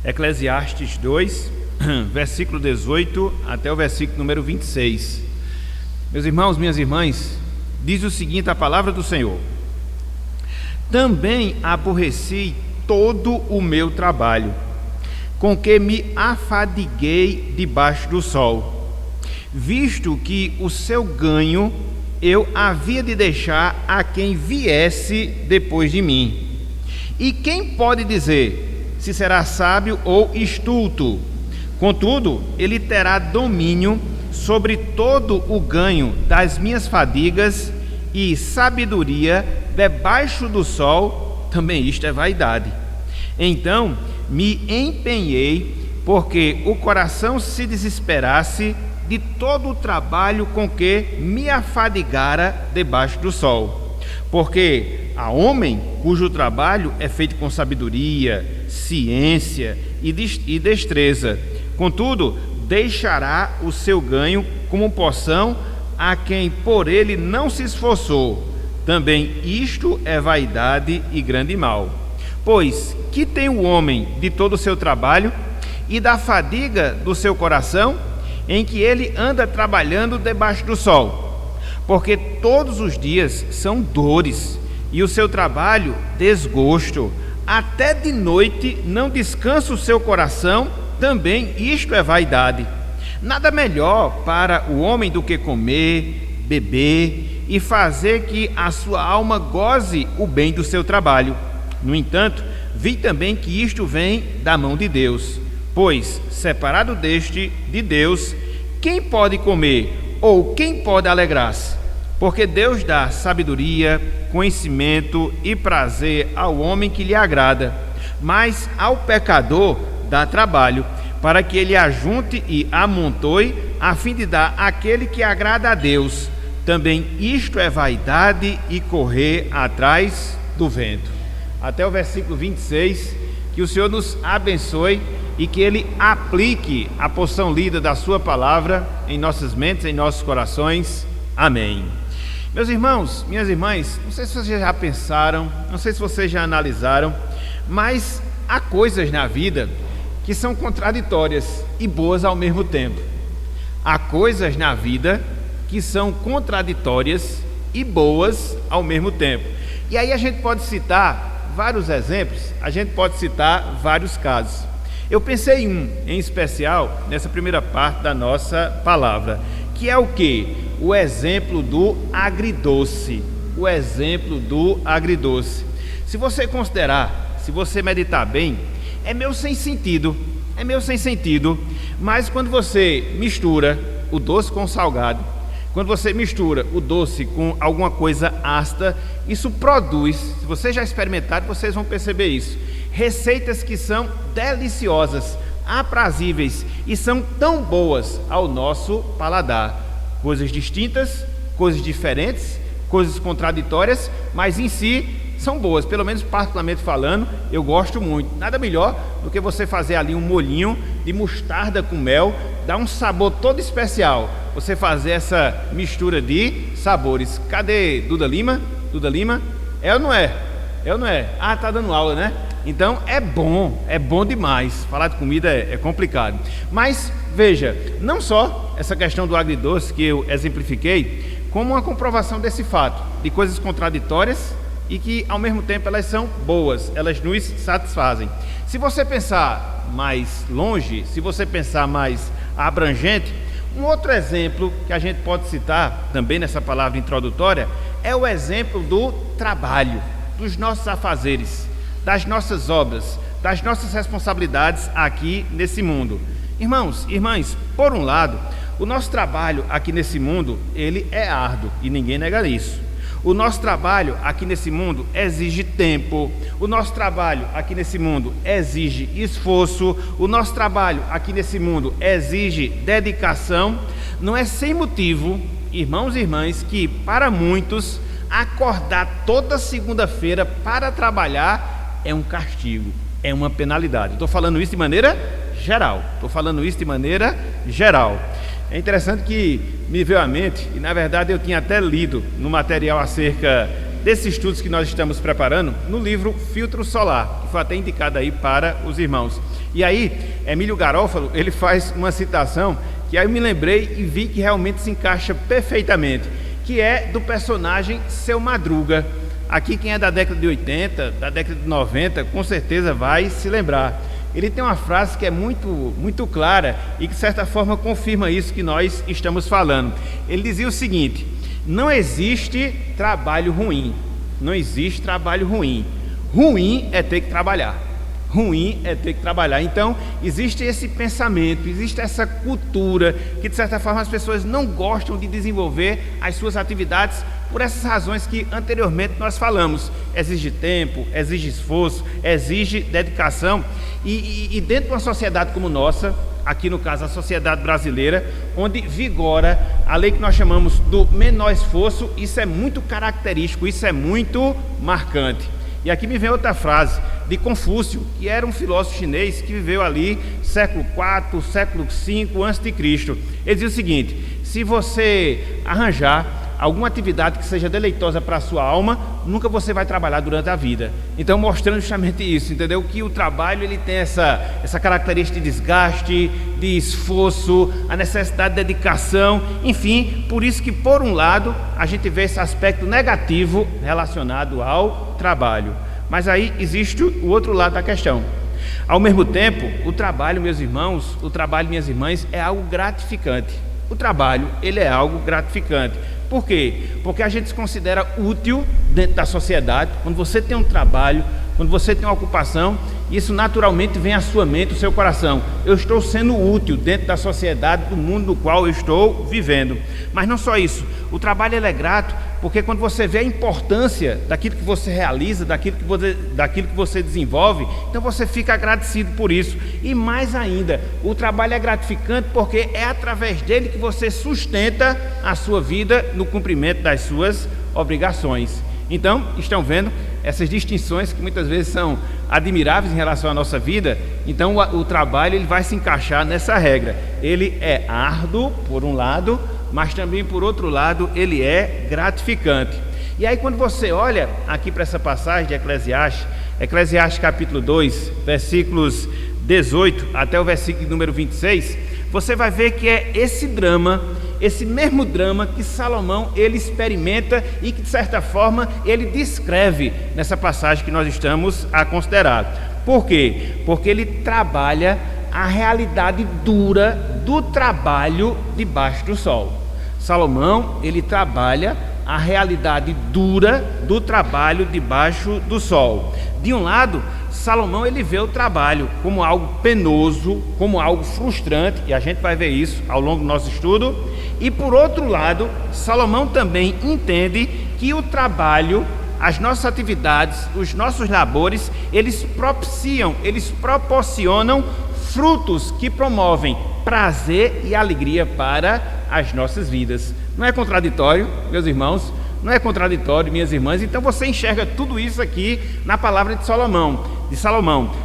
Eclesiastes 2, versículo 18 até o versículo número 26. Meus irmãos, minhas irmãs, diz o seguinte a palavra do Senhor: Também aborreci todo o meu trabalho, com que me afadiguei debaixo do sol, visto que o seu ganho eu havia de deixar a quem viesse depois de mim. E quem pode dizer se será sábio ou estulto? Contudo, ele terá domínio sobre todo o ganho das minhas fadigas, e sabedoria debaixo do sol, também isto é vaidade. Então me empenhei, porque o coração se desesperasse de todo o trabalho com que me afadigara debaixo do sol. Porque há homem cujo trabalho é feito com sabedoria, ciência e destreza. Contudo, deixará o seu ganho como poção a quem por ele não se esforçou. Também isto é vaidade e grande mal. Pois que tem o homem de todo o seu trabalho e da fadiga do seu coração, em que ele anda trabalhando debaixo do sol? Porque todos os dias são dores, e o seu trabalho desgosto. Até de noite não descansa o seu coração, também isto é vaidade. Nada melhor para o homem do que comer, beber e fazer que a sua alma goze o bem do seu trabalho. No entanto, vi também que isto vem da mão de Deus. Pois, separado de Deus, quem pode comer ou quem pode alegrar-se? Porque Deus dá sabedoria, conhecimento e prazer ao homem que lhe agrada, mas ao pecador dá trabalho, para que ele ajunte e amontoe, a fim de dar àquele que agrada a Deus. Também isto é vaidade e correr atrás do vento. Até o versículo 26, que o Senhor nos abençoe e que Ele aplique a porção lida da Sua palavra em nossas mentes, em nossos corações. Amém. Meus irmãos, minhas irmãs, não sei se vocês já pensaram, não sei se vocês já analisaram, mas há coisas na vida que são contraditórias e boas ao mesmo tempo. Há coisas na vida que são contraditórias e boas ao mesmo tempo. E aí a gente pode citar vários exemplos, a gente pode citar vários casos. Eu pensei em um em especial nessa primeira parte da nossa palavra, que é o quê? O exemplo do agridoce. O exemplo do agridoce. Se você considerar, se você meditar bem, é meio sem sentido, mas quando você mistura o doce com o salgado, quando você mistura o doce com alguma coisa ácida, isso produz, se vocês já experimentaram, vocês vão perceber isso, receitas que são deliciosas, aprazíveis e são tão boas ao nosso paladar. Coisas distintas, coisas diferentes, coisas contraditórias, mas em si são boas, pelo menos particularmente falando, eu gosto muito. Nada melhor do que você fazer ali um molhinho de mostarda com mel, dá um sabor todo especial. Você fazer essa mistura de sabores. Cadê Duda Lima? Duda Lima? É ou não é? É ou não é? Ah, tá dando aula, né? Então é bom demais. Falar de comida é complicado. Mas veja, não só essa questão do agridoce que eu exemplifiquei, como uma comprovação desse fato, de coisas contraditórias e que ao mesmo tempo elas são boas, elas nos satisfazem. Se você pensar mais longe, se você pensar mais abrangente, um outro exemplo que a gente pode citar também nessa palavra introdutória é o exemplo do trabalho, dos nossos afazeres, das nossas obras, das nossas responsabilidades aqui nesse mundo. Irmãos, irmãs, por um lado, o nosso trabalho aqui nesse mundo, ele é árduo e ninguém nega isso. O nosso trabalho aqui nesse mundo exige tempo, o nosso trabalho aqui nesse mundo exige esforço, o nosso trabalho aqui nesse mundo exige dedicação. Não é sem motivo, irmãos e irmãs, que para muitos acordar toda segunda-feira para trabalhar é um castigo, é uma penalidade. Estou falando isso de maneira geral. É interessante que me veio à mente, e na verdade eu tinha até lido no material acerca desses estudos que nós estamos preparando no livro Filtro Solar, que foi até indicado aí para os irmãos. E aí, Emílio Garófalo, ele faz uma citação que aí eu me lembrei e vi que realmente se encaixa perfeitamente, que é do personagem Seu Madruga. Aqui quem é da década de 80, da década de 90, com certeza vai se lembrar. Ele tem uma frase que é muito clara e que de certa forma confirma isso que nós estamos falando. Ele dizia o seguinte: não existe trabalho ruim, não existe trabalho ruim. Ruim é ter que trabalhar. Ruim é ter que trabalhar. Então, existe esse pensamento, existe essa cultura que, de certa forma, as pessoas não gostam de desenvolver as suas atividades por essas razões que anteriormente nós falamos. Exige tempo, exige esforço, exige dedicação. E dentro de uma sociedade como nossa, aqui no caso a sociedade brasileira, onde vigora a lei que nós chamamos do menor esforço, isso é muito característico, isso é muito marcante. E aqui me vem outra frase de Confúcio, que era um filósofo chinês que viveu ali século IV, século V a.C. Ele diz o seguinte: se você arranjar alguma atividade que seja deleitosa para a sua alma, nunca você vai trabalhar durante a vida. Então, mostrando justamente isso, entendeu? Que o trabalho ele tem essa característica de desgaste, de esforço, a necessidade de dedicação, enfim, por isso que, por um lado, a gente vê esse aspecto negativo relacionado ao trabalho. Mas aí existe o outro lado da questão. Ao mesmo tempo, o trabalho, meus irmãos, o trabalho, minhas irmãs, é algo gratificante. O trabalho, ele é algo gratificante. Por quê? Porque a gente se considera útil dentro da sociedade. Quando você tem um trabalho, quando você tem uma ocupação, isso naturalmente vem à sua mente, ao seu coração. Eu estou sendo útil dentro da sociedade, do mundo no qual eu estou vivendo. Mas não só isso, o trabalho ele é grato, porque quando você vê a importância daquilo que você realiza, daquilo que você desenvolve, então você fica agradecido por isso. E mais ainda, o trabalho é gratificante porque é através dele que você sustenta a sua vida no cumprimento das suas obrigações. Então, estão vendo essas distinções que muitas vezes são admiráveis em relação à nossa vida? Então, o trabalho ele vai se encaixar nessa regra. Ele é árduo, por um lado, mas também, por outro lado, ele é gratificante. E aí, quando você olha aqui para essa passagem de Eclesiastes capítulo 2, versículos 18 até o versículo número 26, você vai ver que é esse drama, esse mesmo drama que Salomão ele experimenta e que de certa forma ele descreve nessa passagem que nós estamos a considerar. Por quê? Porque ele trabalha a realidade dura do trabalho debaixo do sol. Salomão ele trabalha a realidade dura do trabalho debaixo do sol. De um lado, Salomão ele vê o trabalho como algo penoso, como algo frustrante, e a gente vai ver isso ao longo do nosso estudo. E por outro lado, Salomão também entende que o trabalho, as nossas atividades, os nossos labores, eles proporcionam frutos que promovem prazer e alegria para as nossas vidas. Não é contraditório, meus irmãos? Não é contraditório, minhas irmãs? Então você enxerga tudo isso aqui na palavra de Salomão.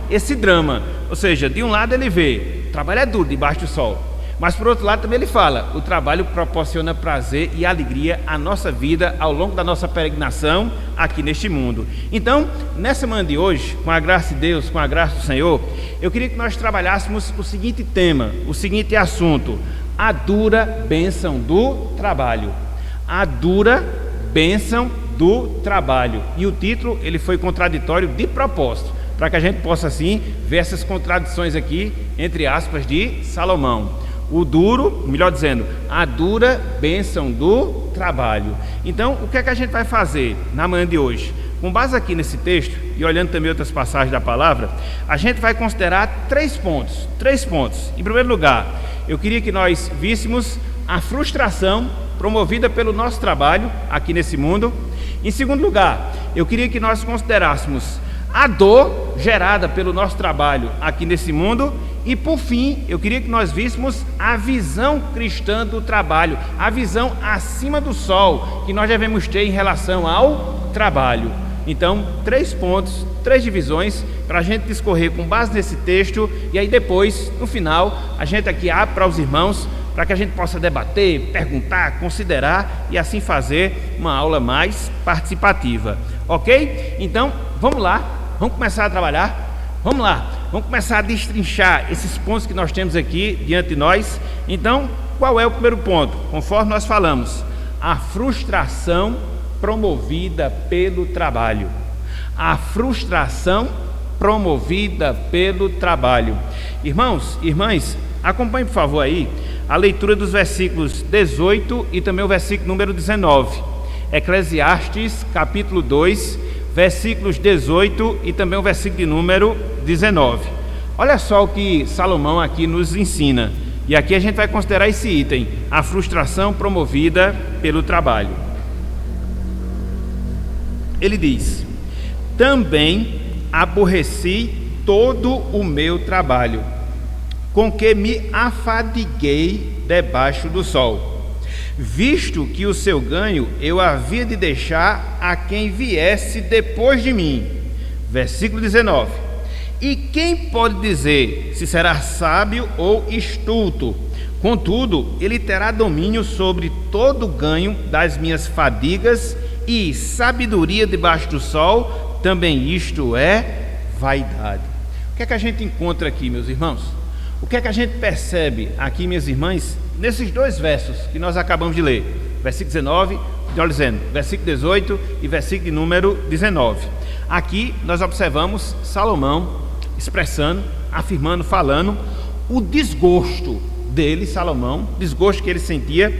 Esse drama, ou seja, de um lado ele vê, o trabalho é duro debaixo do sol, mas por outro lado também ele fala, o trabalho proporciona prazer e alegria à nossa vida ao longo da nossa peregrinação aqui neste mundo. Então, nessa manhã de hoje, com a graça de Deus, com a graça do Senhor, eu queria que nós trabalhássemos o seguinte tema, o seguinte assunto: a dura bênção do trabalho. A dura bênção do trabalho. E o título ele foi contraditório de propósito, para que a gente possa assim ver essas contradições aqui, entre aspas, de Salomão. O duro, melhor dizendo, a dura bênção do trabalho. Então, o que é que a gente vai fazer na manhã de hoje? Com base aqui nesse texto, e olhando também outras passagens da palavra, a gente vai considerar três pontos. Em primeiro lugar, eu queria que nós víssemos a frustração promovida pelo nosso trabalho aqui nesse mundo. Em segundo lugar, eu queria que nós considerássemos a dor gerada pelo nosso trabalho aqui nesse mundo. E por fim, eu queria que nós víssemos a visão cristã do trabalho, a visão acima do sol que nós devemos ter em relação ao trabalho. Então, 3 pontos, 3 divisões para a gente discorrer com base nesse texto. E aí depois, no final, a gente aqui abre para os irmãos para que a gente possa debater, perguntar, considerar e assim fazer uma aula mais participativa, ok? Então, vamos lá, vamos começar a trabalhar, vamos lá, vamos começar a destrinchar esses pontos que nós temos aqui diante de nós. Então, qual é o primeiro ponto? Conforme nós falamos, a frustração promovida pelo trabalho. A frustração promovida pelo trabalho. Irmãos, irmãs, acompanhe por favor aí a leitura dos versículos 18 e também o versículo número 19. Eclesiastes capítulo 2, versículos 18 e também o versículo de número 19. Olha só o que Salomão aqui nos ensina. E aqui a gente vai considerar esse item, a frustração promovida pelo trabalho. Ele diz: também aborreci todo o meu trabalho, com que me afadiguei debaixo do sol, visto que o seu ganho eu havia de deixar a quem viesse depois de mim. Versículo 19. E quem pode dizer se será sábio ou estulto? Contudo, ele terá domínio sobre todo o ganho das minhas fadigas, e sabedoria debaixo do sol, também isto é vaidade. O que é que a gente encontra aqui, meus irmãos? O que é que a gente percebe aqui, minhas irmãs, nesses dois versos que nós acabamos de ler? Versículo 19, olha dizendo, versículo 18 e versículo de número 19. Aqui nós observamos Salomão expressando, afirmando, falando o desgosto dele, Salomão, desgosto que ele sentia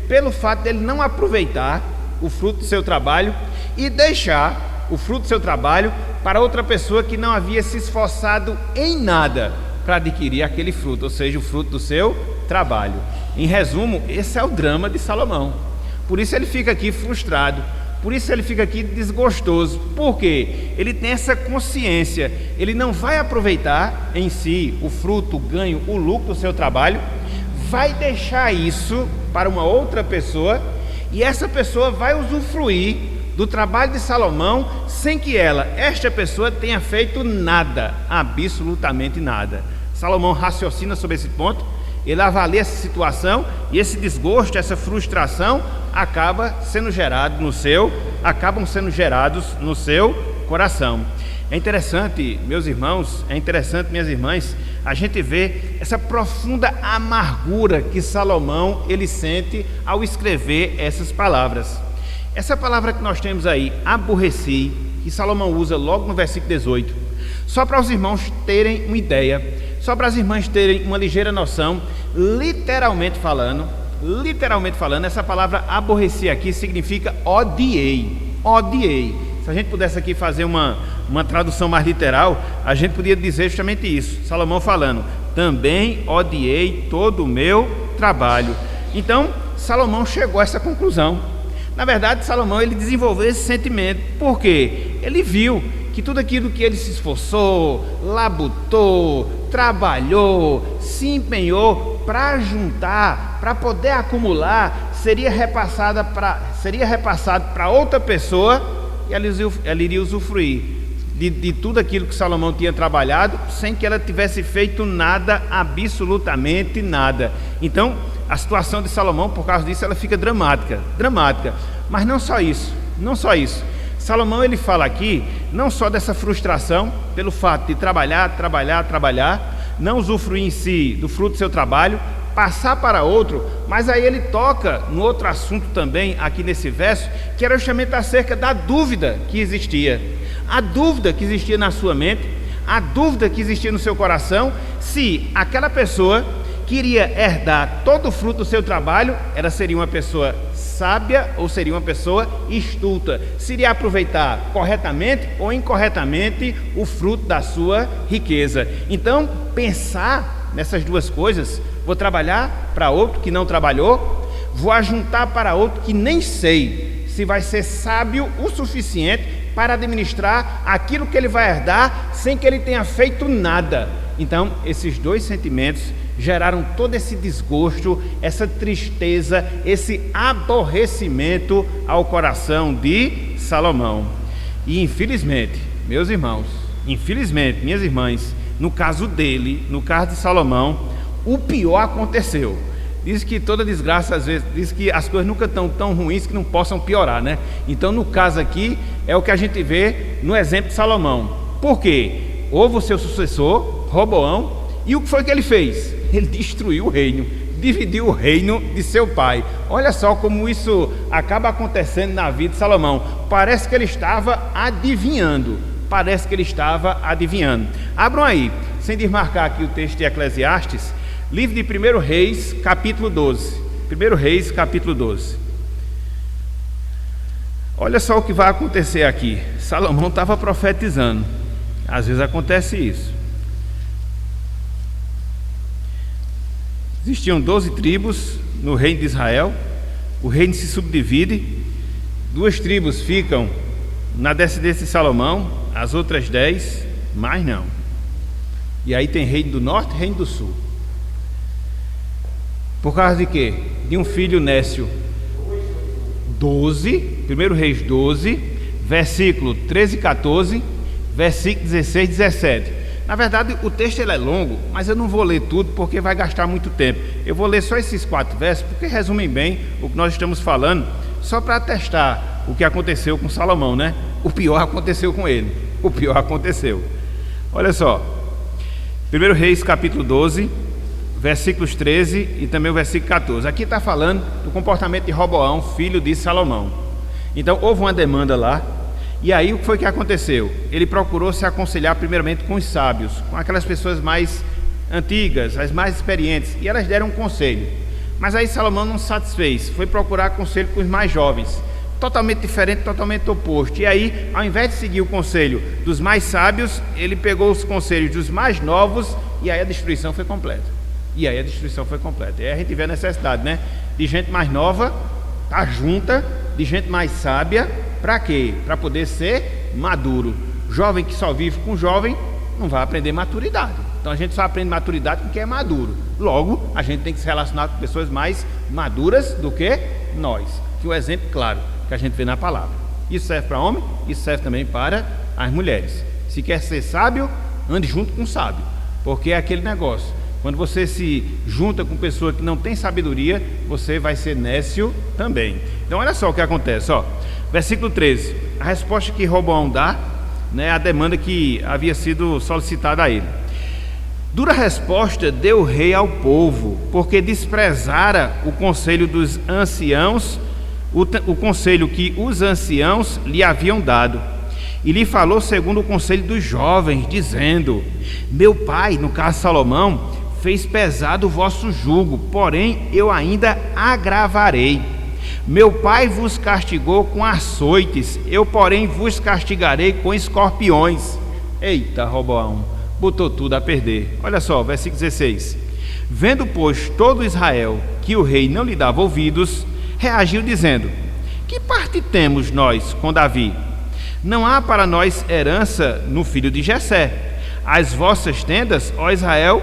pelo fato dele não aproveitar o fruto do seu trabalho e deixar o fruto do seu trabalho para outra pessoa que não havia se esforçado em nada para adquirir aquele fruto, ou seja, o fruto do seu trabalho. Em resumo, esse é o drama de Salomão. Por isso ele fica aqui frustrado, por isso ele fica aqui desgostoso, porque ele tem essa consciência, ele não vai aproveitar em si o fruto, o ganho, o lucro do seu trabalho, vai deixar isso para uma outra pessoa, e essa pessoa vai usufruir do trabalho de Salomão sem que esta pessoa tenha feito nada, absolutamente nada. Salomão raciocina sobre esse ponto, ele avalia essa situação e esse desgosto, essa frustração acabam sendo gerados no seu coração. É interessante, meus irmãos, é interessante, minhas irmãs, a gente vê essa profunda amargura que Salomão ele sente ao escrever essas palavras. Essa palavra que nós temos aí, aborreci, que Salomão usa logo no versículo 18, só para os irmãos terem uma ideia, só para as irmãs terem uma ligeira noção, literalmente falando, essa palavra aborreci aqui significa odiei. Se a gente pudesse aqui fazer uma tradução mais literal, a gente podia dizer justamente isso. Salomão falando, também odiei todo o meu trabalho. Então, Salomão chegou a essa conclusão. Na verdade, Salomão ele desenvolveu esse sentimento. Por quê? Ele viu que tudo aquilo que ele se esforçou, labutou, trabalhou, se empenhou para juntar, para poder acumular, seria repassado para outra pessoa, e ela iria usufruir de tudo aquilo que Salomão tinha trabalhado, sem que ela tivesse feito nada, absolutamente nada. Então, a situação de Salomão, por causa disso, ela fica dramática. Mas não só isso. Salomão ele fala aqui não só dessa frustração pelo fato de trabalhar, não usufruir em si do fruto do seu trabalho, passar para outro, mas aí ele toca no outro assunto também aqui nesse verso, que era justamente acerca da dúvida que existia. A dúvida que existia na sua mente, a dúvida que existia no seu coração, se aquela pessoa queria herdar todo o fruto do seu trabalho, ela seria uma pessoa sábia ou seria uma pessoa estulta, seria aproveitar corretamente ou incorretamente o fruto da sua riqueza. Então, pensar nessas duas coisas, vou trabalhar para outro que não trabalhou, vou ajuntar para outro que nem sei se vai ser sábio o suficiente para administrar aquilo que ele vai herdar sem que ele tenha feito nada. Então, esses dois sentimentos geraram todo esse desgosto, essa tristeza, esse aborrecimento ao coração de Salomão. E infelizmente, meus irmãos, minhas irmãs, no caso dele, no caso de Salomão, o pior aconteceu. Diz que toda desgraça, às vezes, diz que as coisas nunca estão tão ruins que não possam piorar, né? Então, no caso aqui, é o que a gente vê no exemplo de Salomão. Por quê? Houve o seu sucessor, Roboão, e o que foi que ele fez? Ele destruiu o reino, dividiu o reino de seu pai. Olha só como isso acaba acontecendo na vida de Salomão. Parece que ele estava adivinhando. Abram aí, sem desmarcar aqui o texto de Eclesiastes, livro de 1 Reis, capítulo 12. 1 Reis, capítulo 12. Olha só o que vai acontecer aqui. Salomão estava profetizando. Às vezes acontece isso. Existiam 12 tribos no reino de Israel. O reino se subdivide. 2 tribos ficam na descendência de Salomão, as outras 10, mais não. E aí tem reino do norte e reino do sul. Por causa de quê? De um filho nécio. 12, 1 Reis 12, versículo 13 e 14, versículo 16 e 17. Na verdade, o texto ele é longo, mas eu não vou ler tudo porque vai gastar muito tempo. Eu vou ler só esses 4 versos, porque resumem bem o que nós estamos falando, só para atestar o que aconteceu com Salomão, né? O pior aconteceu com ele. O pior aconteceu. Olha só. 1 Reis, capítulo 12, versículos 13 e também o versículo 14. Aqui está falando do comportamento de Roboão, filho de Salomão. Então, houve uma demanda lá. E aí, o que foi que aconteceu? Ele procurou se aconselhar primeiramente com os sábios, com aquelas pessoas mais antigas, as mais experientes. E elas deram um conselho. Mas aí Salomão não se satisfez. Foi procurar conselho com os mais jovens. Totalmente diferente, totalmente oposto. E aí, ao invés de seguir o conselho dos mais sábios, ele pegou os conselhos dos mais novos. E aí a destruição foi completa. E aí a gente vê a necessidade, né? De gente mais nova, tá junta, de gente mais sábia. Para quê? Para poder ser maduro. Jovem que só vive com jovem não vai aprender maturidade. Então a gente só aprende maturidade com quem é maduro. Logo, a gente tem que se relacionar com pessoas mais maduras do que nós. Que o exemplo claro que a gente vê na palavra. Isso serve para homem, isso serve também para as mulheres. Se quer ser sábio, ande junto com o sábio. Porque é aquele negócio. Quando você se junta com pessoa que não tem sabedoria, você vai ser nécio também. Então olha só o que acontece, ó. Versículo 13. A resposta que Roboão dá, né, a demanda que havia sido solicitada a ele. Dura resposta deu o rei ao povo, porque desprezara o conselho dos anciãos, o conselho que os anciãos lhe haviam dado. E lhe falou segundo o conselho dos jovens, dizendo: meu pai, no caso Salomão, fez pesado o vosso jugo, porém eu ainda agravarei. Meu pai vos castigou com açoites, eu porém vos castigarei com escorpiões. Eita, Roboão, botou tudo a perder. Olha só, versículo 16. Vendo, pois, todo Israel que o rei não lhe dava ouvidos, reagiu dizendo: que parte temos nós com Davi? Não há para nós herança no filho de Jessé. As vossas tendas, ó Israel,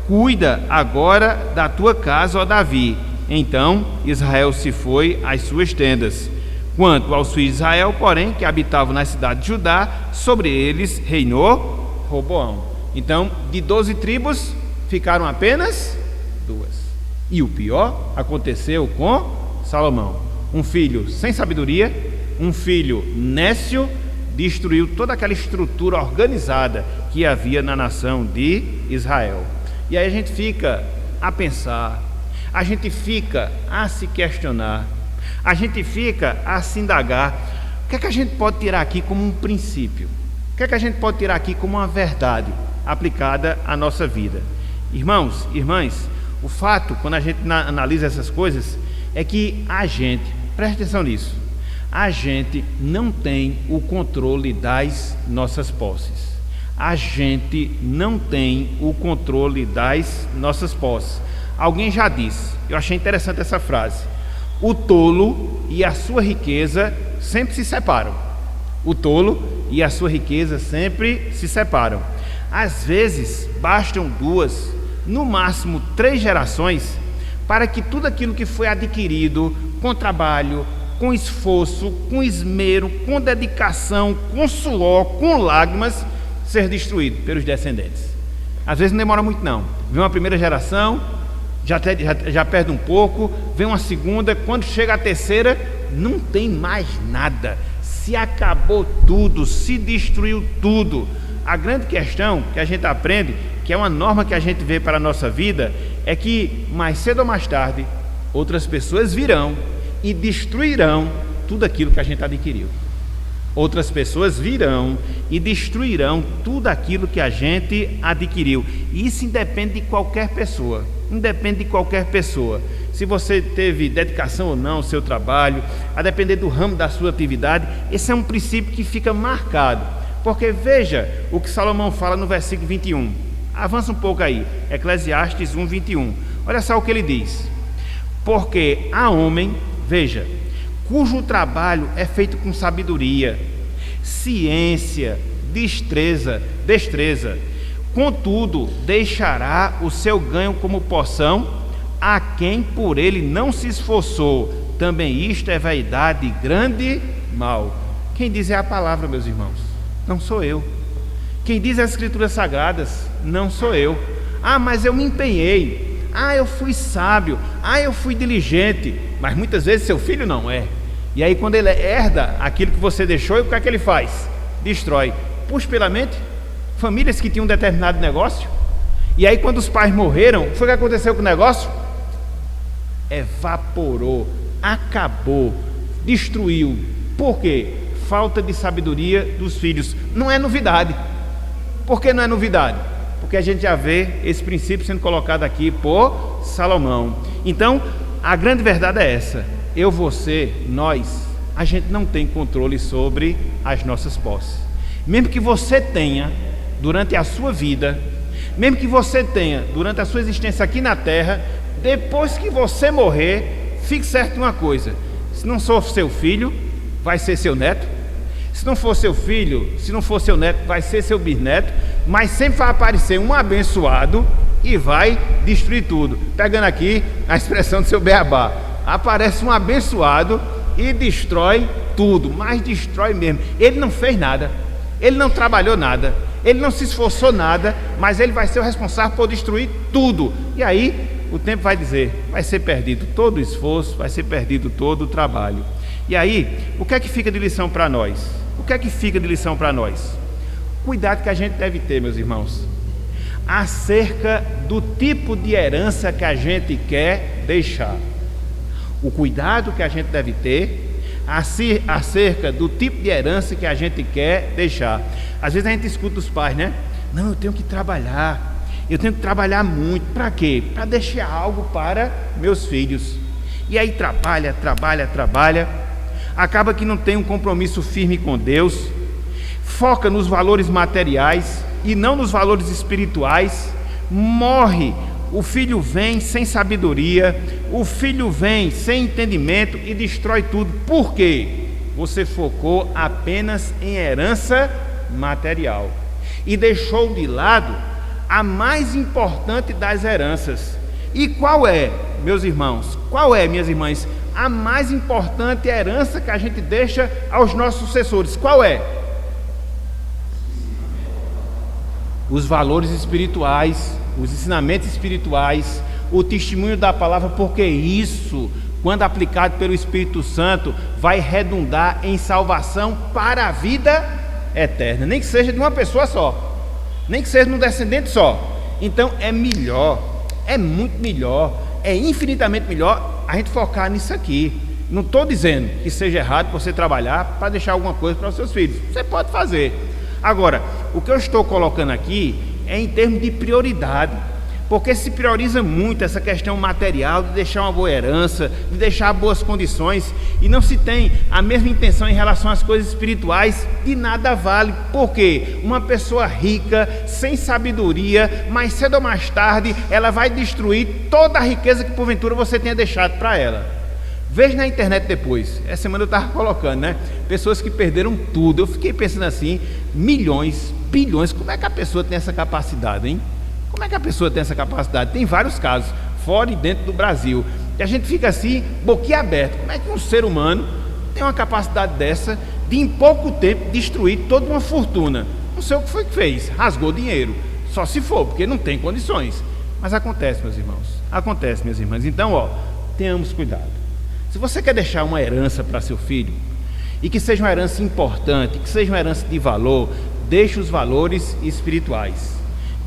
cuida agora da tua casa, ó Davi. Então Israel se foi às suas tendas. Quanto aos filhos de Israel, porém, que habitavam na cidade de Judá, sobre eles reinou Roboão. Então, de 12 tribos, ficaram apenas 2. E o pior aconteceu com Salomão. Um filho sem sabedoria, um filho nécio, destruiu toda aquela estrutura organizada que havia na nação de Israel. E aí a gente fica a pensar, a gente fica a se questionar, a gente fica a se indagar. O que é que a gente pode tirar aqui como um princípio? O que é que a gente pode tirar aqui como uma verdade aplicada à nossa vida? Irmãos, irmãs, o fato, quando a gente analisa essas coisas, é que a gente, preste atenção nisso, a gente não tem o controle das nossas posses. A gente não tem o controle das nossas posses. Alguém já disse, eu achei interessante essa frase: o tolo e a sua riqueza sempre se separam. O tolo e a sua riqueza sempre se separam. Às vezes bastam 2, no máximo 3 gerações para que tudo aquilo que foi adquirido com trabalho, com esforço, com esmero, com dedicação, com suor, com lágrimas, ser destruído pelos descendentes. Às vezes não demora muito não. Vem uma primeira geração, já perde um pouco, vem uma segunda, quando chega a terceira, não tem mais nada, se acabou tudo, se destruiu tudo. A grande questão que a gente aprende, que é uma norma que a gente vê para a nossa vida, é que mais cedo ou mais tarde, outras pessoas virão e destruirão tudo aquilo que a gente adquiriu. Outras pessoas virão e destruirão tudo aquilo que a gente adquiriu. E isso independe de qualquer pessoa. Independe de qualquer pessoa. Se você teve dedicação ou não ao seu trabalho, a depender do ramo da sua atividade, esse é um princípio que fica marcado. Porque veja o que Salomão fala no versículo 21. Avança um pouco aí. Eclesiastes 1, 21. Olha só o que ele diz. Porque há homem, veja, cujo trabalho é feito com sabedoria, ciência, destreza. Contudo, deixará o seu ganho como poção a quem por ele não se esforçou. Também isto é vaidade, grande mal. Quem diz é a palavra, meus irmãos, não sou eu. Quem diz as escrituras sagradas, não sou eu. Ah, mas eu me empenhei. Ah, eu fui sábio. Ah, eu fui diligente. Mas muitas vezes seu filho não é. E aí quando ele herda aquilo que você deixou, o que é que ele faz? Destrói. Puxa pela mente, famílias que tinham um determinado negócio, e aí quando os pais morreram, foi o que aconteceu com o negócio? Evaporou, acabou, destruiu. Por quê? Falta de sabedoria dos filhos. Não é novidade. Por que não é novidade? Porque a gente já vê esse princípio sendo colocado aqui por Salomão. Então, a grande verdade é essa. Eu, você, nós, a gente não tem controle sobre as nossas posses. Mesmo que você tenha, durante a sua vida, mesmo que você tenha, durante a sua existência aqui na terra, depois que você morrer, fique certo de uma coisa: se não for seu filho, vai ser seu neto. Se não for seu filho, se não for seu neto, vai ser seu bisneto. Mas sempre vai aparecer um abençoado e vai destruir tudo. Pegando aqui a expressão do seu beabá, aparece um abençoado e destrói tudo, mas destrói mesmo. Ele não fez nada, ele não trabalhou nada, ele não se esforçou nada, mas ele vai ser o responsável por destruir tudo. E aí o tempo vai dizer, vai ser perdido todo o esforço, vai ser perdido todo o trabalho. E aí, o que é que fica de lição para nós? O que é que fica de lição para nós? Cuidado que a gente deve ter, meus irmãos, acerca do tipo de herança que a gente quer deixar. O cuidado que a gente deve ter acerca do tipo de herança que a gente quer deixar. Às vezes a gente escuta os pais, né? Não, eu tenho que trabalhar muito. Para quê? Para deixar algo para meus filhos. E aí trabalha, acaba que não tem um compromisso firme com Deus, foca nos valores materiais e não nos valores espirituais, morre. O filho vem sem sabedoria, o filho vem sem entendimento e destrói tudo. Por quê? Você focou apenas em herança material e deixou de lado a mais importante das heranças. E qual é, meus irmãos, qual é, minhas irmãs, a mais importante herança que a gente deixa aos nossos sucessores? Qual é? Os valores espirituais, os ensinamentos espirituais, o testemunho da palavra, porque isso, quando aplicado pelo Espírito Santo, vai redundar em salvação para a vida eterna, nem que seja de uma pessoa só, nem que seja de um descendente só. Então é melhor, é muito melhor, é infinitamente melhor a gente focar nisso aqui. Não estou dizendo que seja errado você trabalhar para deixar alguma coisa para os seus filhos, você pode fazer. Agora, o que eu estou colocando aqui é em termos de prioridade, porque se prioriza muito essa questão material, de deixar uma boa herança, de deixar boas condições, e não se tem a mesma intenção em relação às coisas espirituais, de nada vale. Porque uma pessoa rica, sem sabedoria, mais cedo ou mais tarde, ela vai destruir toda a riqueza que porventura você tenha deixado para ela. Veja na internet depois, essa semana eu estava colocando, né? Pessoas que perderam tudo. Eu fiquei pensando assim, milhões, bilhões, como é que a pessoa tem essa capacidade, hein? Como é que a pessoa tem essa capacidade? Tem vários casos, fora e dentro do Brasil, que a gente fica assim, boquiaberto. Como é que um ser humano tem uma capacidade dessa de em pouco tempo destruir toda uma fortuna? Não sei o que foi que fez, rasgou dinheiro, só se for, porque não tem condições. Mas acontece, meus irmãos, acontece, minhas irmãs. Então, tenhamos cuidado. Se você quer deixar uma herança para seu filho, e que seja uma herança importante, que seja uma herança de valor, deixe os valores espirituais,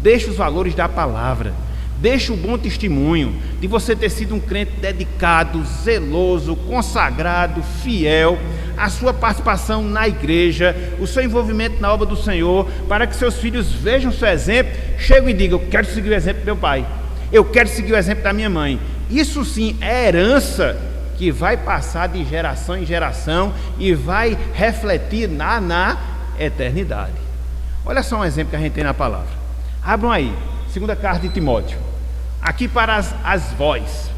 deixe os valores da palavra, deixe o bom testemunho de você ter sido um crente dedicado, zeloso, consagrado, fiel, a sua participação na igreja, o seu envolvimento na obra do Senhor, para que seus filhos vejam o seu exemplo, cheguem e digam: eu quero seguir o exemplo do meu pai, eu quero seguir o exemplo da minha mãe. Isso sim é herança que vai passar de geração em geração e vai refletir na eternidade. Olha só um exemplo que a gente tem na palavra. Abram aí, 2ª carta de Timóteo. Aqui para as avós,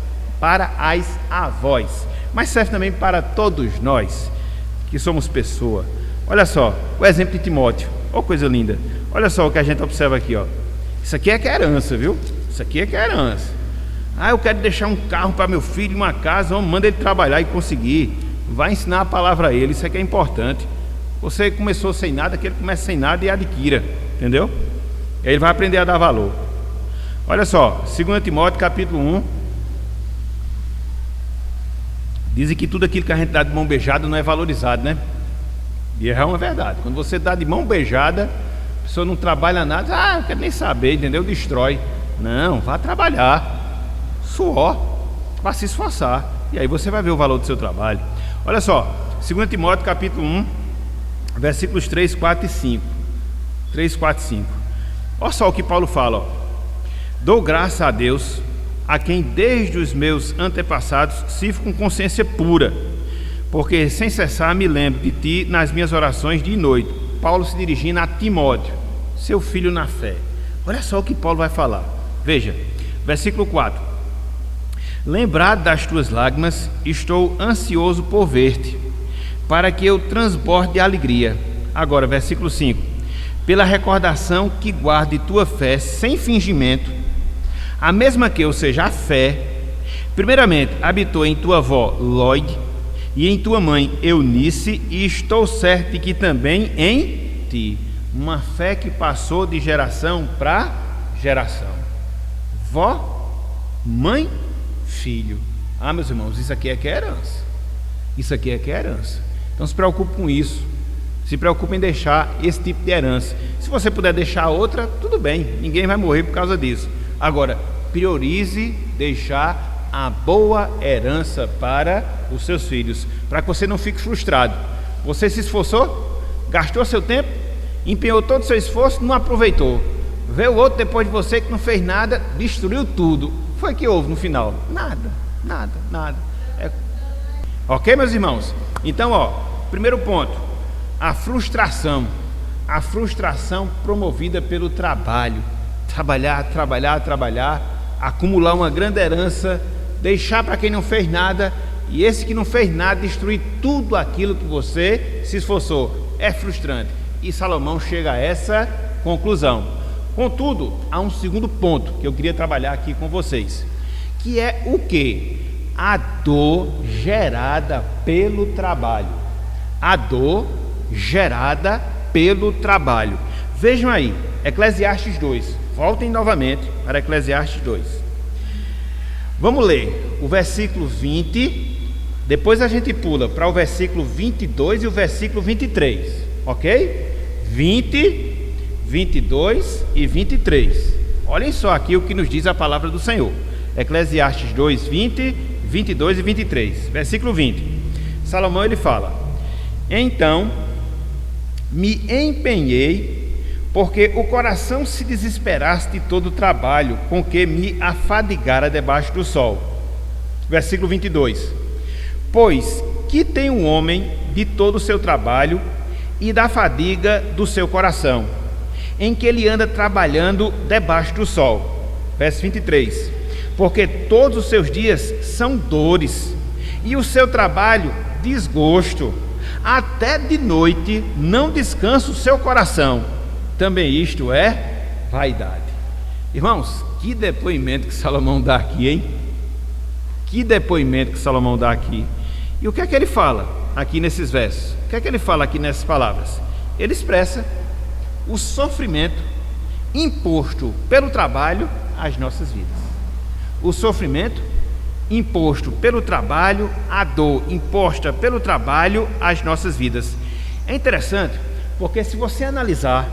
mas serve também para todos nós que somos pessoa. Olha só, o exemplo de Timóteo. Olha que coisa linda. Olha só o que a gente observa aqui, Isso aqui é que é herança, viu? Isso aqui é que é herança. Eu quero deixar um carro para meu filho, uma casa, manda ele trabalhar e conseguir. Vai ensinar a palavra a ele, isso aqui é importante. Você começou sem nada, que ele comece sem nada e adquira, entendeu? E aí ele vai aprender a dar valor. Olha só, 2 Timóteo capítulo 1. Dizem que tudo aquilo que a gente dá de mão beijada não é valorizado, né? E é uma verdade. Quando você dá de mão beijada, a pessoa não trabalha nada, não quero nem saber, entendeu? Destrói. Não, vá trabalhar. Suor, para se esforçar, e aí você vai ver o valor do seu trabalho. Olha só, 2 Timóteo capítulo 1, versículos 3, 4 e 5. 3, 4 e 5. Olha só o que Paulo fala, Dou graça a Deus, a quem desde os meus antepassados sirvo com consciência pura, porque sem cessar me lembro de ti nas minhas orações dia e noite. Paulo se dirigindo a Timóteo, seu filho na fé. Olha só o que Paulo vai falar. Veja, versículo 4. Lembrado das tuas lágrimas, estou ansioso por ver-te, para que eu transborde de alegria. Agora, versículo 5. Pela recordação que guarde tua fé sem fingimento, a mesma que, ou seja, a fé, primeiramente habitou em tua avó Lóide e em tua mãe Eunice, e estou certo de que também em ti. Uma fé que passou de geração para geração. Vó, mãe, filho. Meus irmãos, isso aqui é que é herança. Isso aqui é que é herança. Então se preocupe com isso. Se preocupe em deixar esse tipo de herança. Se você puder deixar outra, tudo bem, ninguém vai morrer por causa disso. Agora, priorize deixar a boa herança para os seus filhos, para que você não fique frustrado. Você se esforçou, gastou seu tempo, empenhou todo o seu esforço, não aproveitou. Veio o outro depois de você que não fez nada, destruiu tudo. Foi que houve no final? Nada. Ok, meus irmãos? Então, primeiro ponto, a frustração promovida pelo trabalho. Trabalhar, acumular uma grande herança, deixar para quem não fez nada, e esse que não fez nada destruir tudo aquilo que você se esforçou. É frustrante. E Salomão chega a essa conclusão. Contudo, há um segundo ponto que eu queria trabalhar aqui com vocês, que é o quê? A dor gerada pelo trabalho. A dor gerada pelo trabalho. Vejam aí, Eclesiastes 2. Voltem novamente para Eclesiastes 2. Vamos ler o versículo 20, depois a gente pula para o versículo 22 e o versículo 23, ok? 20, 22 e 23. Olhem só aqui o que nos diz a palavra do Senhor. Eclesiastes 2, 20, 22 e 23. Versículo 20. Salomão ele fala: Então me empenhei, porque o coração se desesperasse de todo o trabalho com que me afadigara debaixo do sol. Versículo 22. Pois que tem um homem de todo o seu trabalho e da fadiga do seu coração, em que ele anda trabalhando debaixo do sol. Verso 23. Porque todos os seus dias são dores, e o seu trabalho desgosto. Até de noite não descansa o seu coração. Também isto é vaidade. Irmãos, que depoimento que Salomão dá aqui, hein? Que depoimento que Salomão dá aqui. E o que é que ele fala aqui nesses versos? O que é que ele fala aqui nessas palavras? Ele expressa o sofrimento imposto pelo trabalho às nossas vidas. O sofrimento imposto pelo trabalho, a dor imposta pelo trabalho às nossas vidas. É interessante, porque se você analisar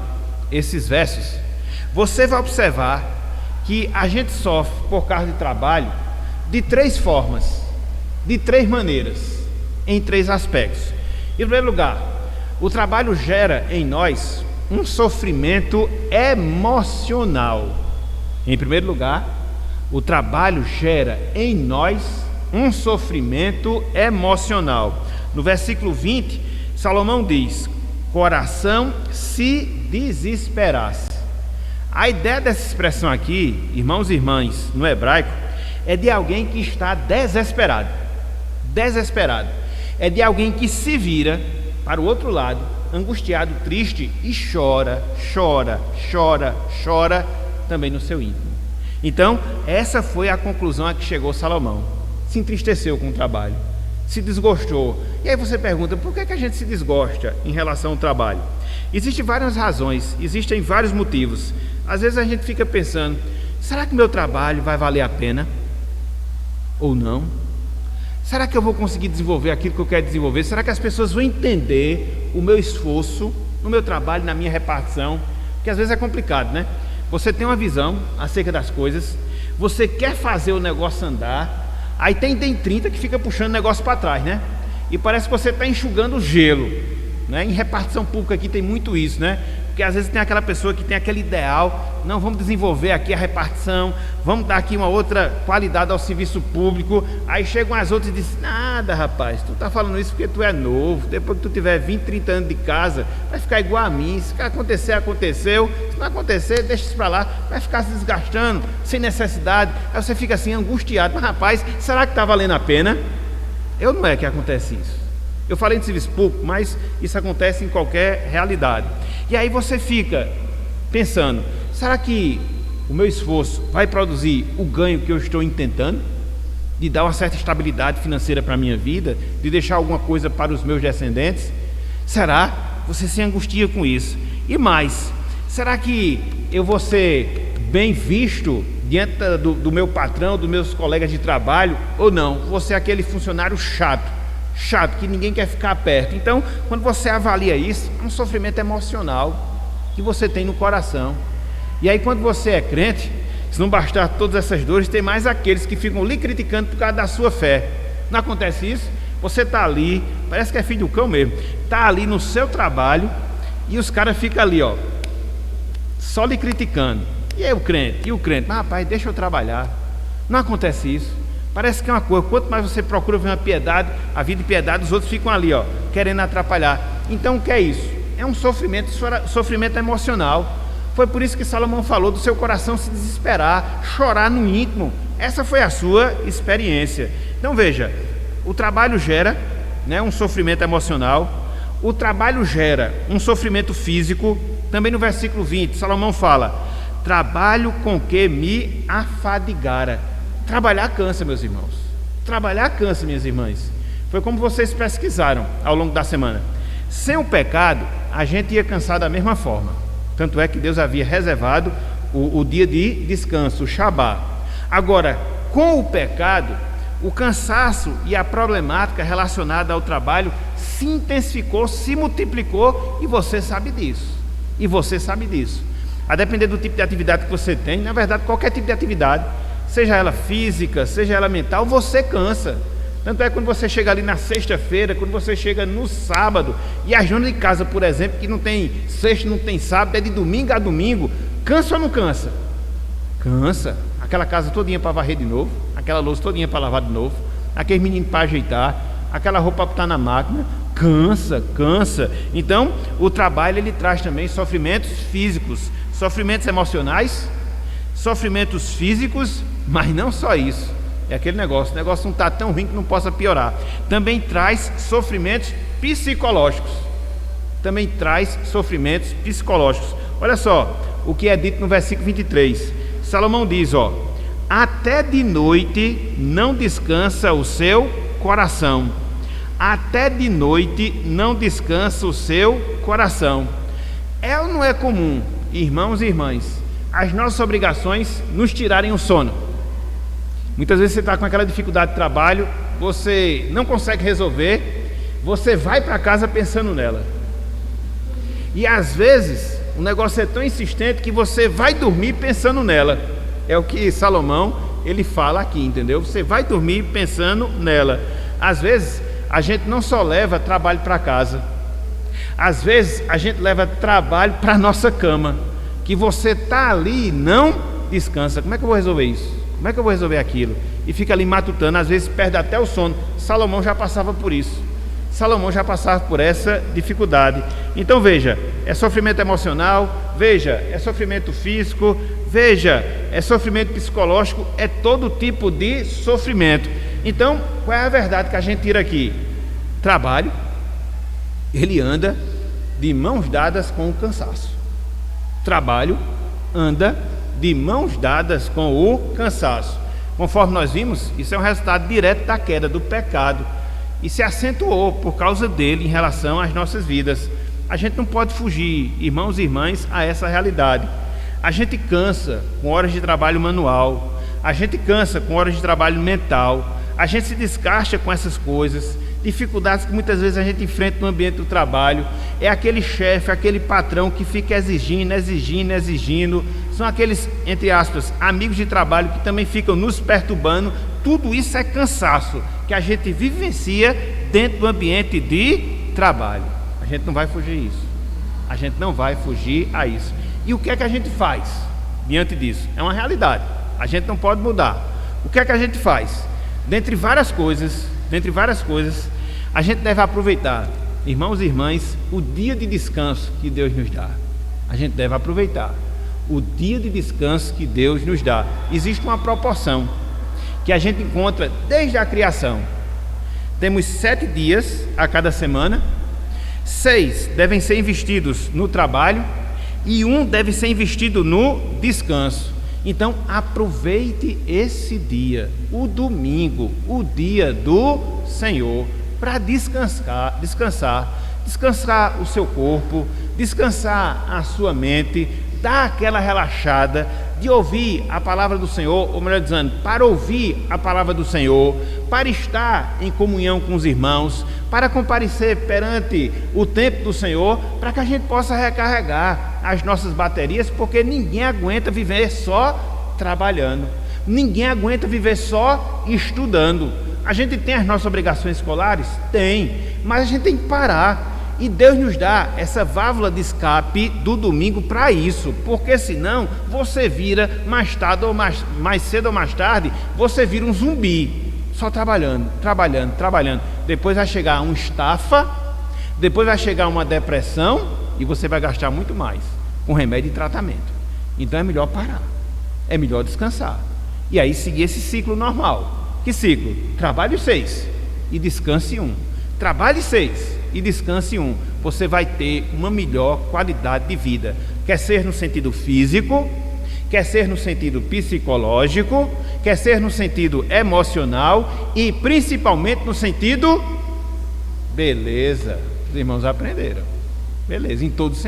esses versos, você vai observar que a gente sofre por causa de trabalho de três formas, de três maneiras, em três aspectos. Em primeiro lugar, o trabalho gera em nós um sofrimento emocional. Em primeiro lugar, o trabalho gera em nós um sofrimento emocional. No versículo 20, Salomão diz: coração se desesperasse. A ideia dessa expressão aqui, irmãos e irmãs, no hebraico, é de alguém que está desesperado. Desesperado. É de alguém que se vira para o outro lado, angustiado, triste, e chora, chora, chora, chora também no seu íntimo. Então, essa foi a conclusão a que chegou Salomão. Se entristeceu com o trabalho, se desgostou. E aí você pergunta, por que a gente se desgosta em relação ao trabalho? Existem várias razões, existem vários motivos. Às vezes a gente fica pensando, será que meu trabalho vai valer a pena? Ou não? Será que eu vou conseguir desenvolver aquilo que eu quero desenvolver? Será que as pessoas vão entender o meu esforço no meu trabalho, na minha repartição? Porque às vezes é complicado, né? Você tem uma visão acerca das coisas, você quer fazer o negócio andar, aí tem 30 que fica puxando o negócio para trás, né? E parece que você está enxugando o gelo, né? Em repartição pública aqui tem muito isso, né? Porque às vezes tem aquela pessoa que tem aquele ideal, não, vamos desenvolver aqui a repartição, vamos dar aqui uma outra qualidade ao serviço público. Aí chegam as outras e dizem, nada rapaz, tu está falando isso porque tu é novo, depois que tu tiver 20, 30 anos de casa, vai ficar igual a mim, se acontecer, aconteceu, se não acontecer, deixa isso para lá, vai ficar se desgastando, sem necessidade. Aí você fica assim, angustiado, mas rapaz, será que está valendo a pena? Não é que acontece isso. Eu falei de serviço público, mas isso acontece em qualquer realidade. E aí você fica pensando, será que o meu esforço vai produzir o ganho que eu estou intentando? De dar uma certa estabilidade financeira para a minha vida? De deixar alguma coisa para os meus descendentes? Será? Você se angustia com isso. E mais, será que eu vou ser bem visto diante do meu patrão, dos meus colegas de trabalho? Ou não? Vou ser aquele funcionário chato, que ninguém quer ficar perto. Então, quando você avalia isso, é um sofrimento emocional que você tem no coração. E aí, quando você é crente, se não bastar todas essas dores, tem mais aqueles que ficam lhe criticando por causa da sua fé. Não acontece isso? Você está ali, parece que é filho do cão mesmo, está ali no seu trabalho e os caras ficam ali, ó, só lhe criticando. E aí o crente? Mas rapaz, deixa eu trabalhar. Não acontece isso. Parece que é uma coisa, quanto mais você procura ver uma piedade, a vida de piedade, os outros ficam ali, ó, querendo atrapalhar. Então o que é isso? É um sofrimento emocional. Foi por isso que Salomão falou do seu coração se desesperar, chorar no íntimo. Essa foi a sua experiência. Então veja, o trabalho gera, né, um sofrimento emocional. O trabalho gera um sofrimento físico. Também no versículo 20, Salomão fala, trabalho com que me afadigara. Trabalhar cansa, meus irmãos. Trabalhar cansa, minhas irmãs. Foi como vocês pesquisaram ao longo da semana. Sem o pecado, a gente ia cansar da mesma forma. Tanto é que Deus havia reservado o dia de descanso, o Shabá. Agora, com o pecado, o cansaço e a problemática relacionada ao trabalho se intensificou, se multiplicou, e você sabe disso. A depender do tipo de atividade que você tem, na verdade, qualquer tipo de atividade, seja ela física, seja ela mental, você cansa. Tanto é que quando você chega ali na sexta-feira, quando você chega no sábado, e as donas de casa, por exemplo, que não tem sexta, não tem sábado, é de domingo a domingo, cansa ou não cansa? Cansa. Aquela casa todinha para varrer de novo, aquela louça todinha para lavar de novo, aquele menino para ajeitar, aquela roupa para botar na máquina, cansa. Então, o trabalho ele traz também sofrimentos físicos, sofrimentos emocionais, sofrimentos físicos, mas não só isso. É aquele negócio, o negócio não está tão ruim que não possa piorar. Também traz sofrimentos psicológicos. Olha só o que é dito no versículo 23. Salomão diz, ó, até de noite não descansa o seu coração. Até de noite não descansa o seu coração. É ou não é comum, irmãos e irmãs, as nossas obrigações nos tirarem o sono. Muitas vezes você está com aquela dificuldade de trabalho, você não consegue resolver, você vai para casa pensando nela. E às vezes o negócio é tão insistente que você vai dormir pensando nela. É o que Salomão ele fala aqui, entendeu? Você vai dormir pensando nela. Às vezes a gente não só leva trabalho para casa, às vezes a gente leva trabalho para a nossa cama, que você está ali e não descansa. Como é que eu vou resolver isso? Como é que eu vou resolver aquilo? E fica ali matutando, às vezes perde até o sono. Salomão já passava por isso. Salomão já passava por essa dificuldade. Então veja, é sofrimento emocional, veja, é sofrimento físico, veja, é sofrimento psicológico, é todo tipo de sofrimento. Então, qual é a verdade que a gente tira aqui? Trabalho, ele anda de mãos dadas com o cansaço. Trabalho anda de mãos dadas com o cansaço. Conforme nós vimos, isso é um resultado direto da queda, do pecado, e se acentuou por causa dele em relação às nossas vidas. A gente não pode fugir, irmãos e irmãs, a essa realidade. A gente cansa com horas de trabalho manual, a gente cansa com horas de trabalho mental, a gente se desgasta com essas coisas, dificuldades que muitas vezes a gente enfrenta no ambiente do trabalho. É aquele chefe, aquele patrão que fica exigindo. São aqueles, entre aspas, amigos de trabalho que também ficam nos perturbando. Tudo isso é cansaço que a gente vivencia dentro do ambiente de trabalho. A gente não vai fugir isso. A gente não vai fugir a isso. E o que é que a gente faz diante disso? É uma realidade. A gente não pode mudar. O que é que a gente faz? Dentre várias coisas, a gente deve aproveitar, irmãos e irmãs, o dia de descanso que Deus nos dá. A gente deve aproveitar o dia de descanso que Deus nos dá. Existe uma proporção que a gente encontra desde a criação. Temos 7 dias a cada semana, 6 devem ser investidos no trabalho e 1 deve ser investido no descanso. Então aproveite esse dia, o domingo, o dia do Senhor, para descansar o seu corpo, descansar a sua mente, dar aquela relaxada de ouvir a palavra do Senhor, ou melhor dizendo, para ouvir a palavra do Senhor, para estar em comunhão com os irmãos, para comparecer perante o templo do Senhor, para que a gente possa recarregar as nossas baterias, porque ninguém aguenta viver só trabalhando, ninguém aguenta viver só estudando. A gente tem as nossas obrigações escolares? Tem, mas a gente tem que parar. E Deus nos dá essa válvula de escape do domingo para isso, porque senão você vira mais tarde ou mais cedo ou mais tarde, você vira um zumbi, só trabalhando. Depois vai chegar uma estafa, depois vai chegar uma depressão e você vai gastar muito mais com remédio e tratamento. Então é melhor parar, é melhor descansar e aí seguir esse ciclo normal. Que ciclo? Trabalhe 6 e descanse 1. Trabalhe 6 e descanse 1. Você vai ter uma melhor qualidade de vida, quer ser no sentido físico, quer ser no sentido psicológico, quer ser no sentido emocional e principalmente no sentido beleza. Os irmãos aprenderam. Beleza, em todos os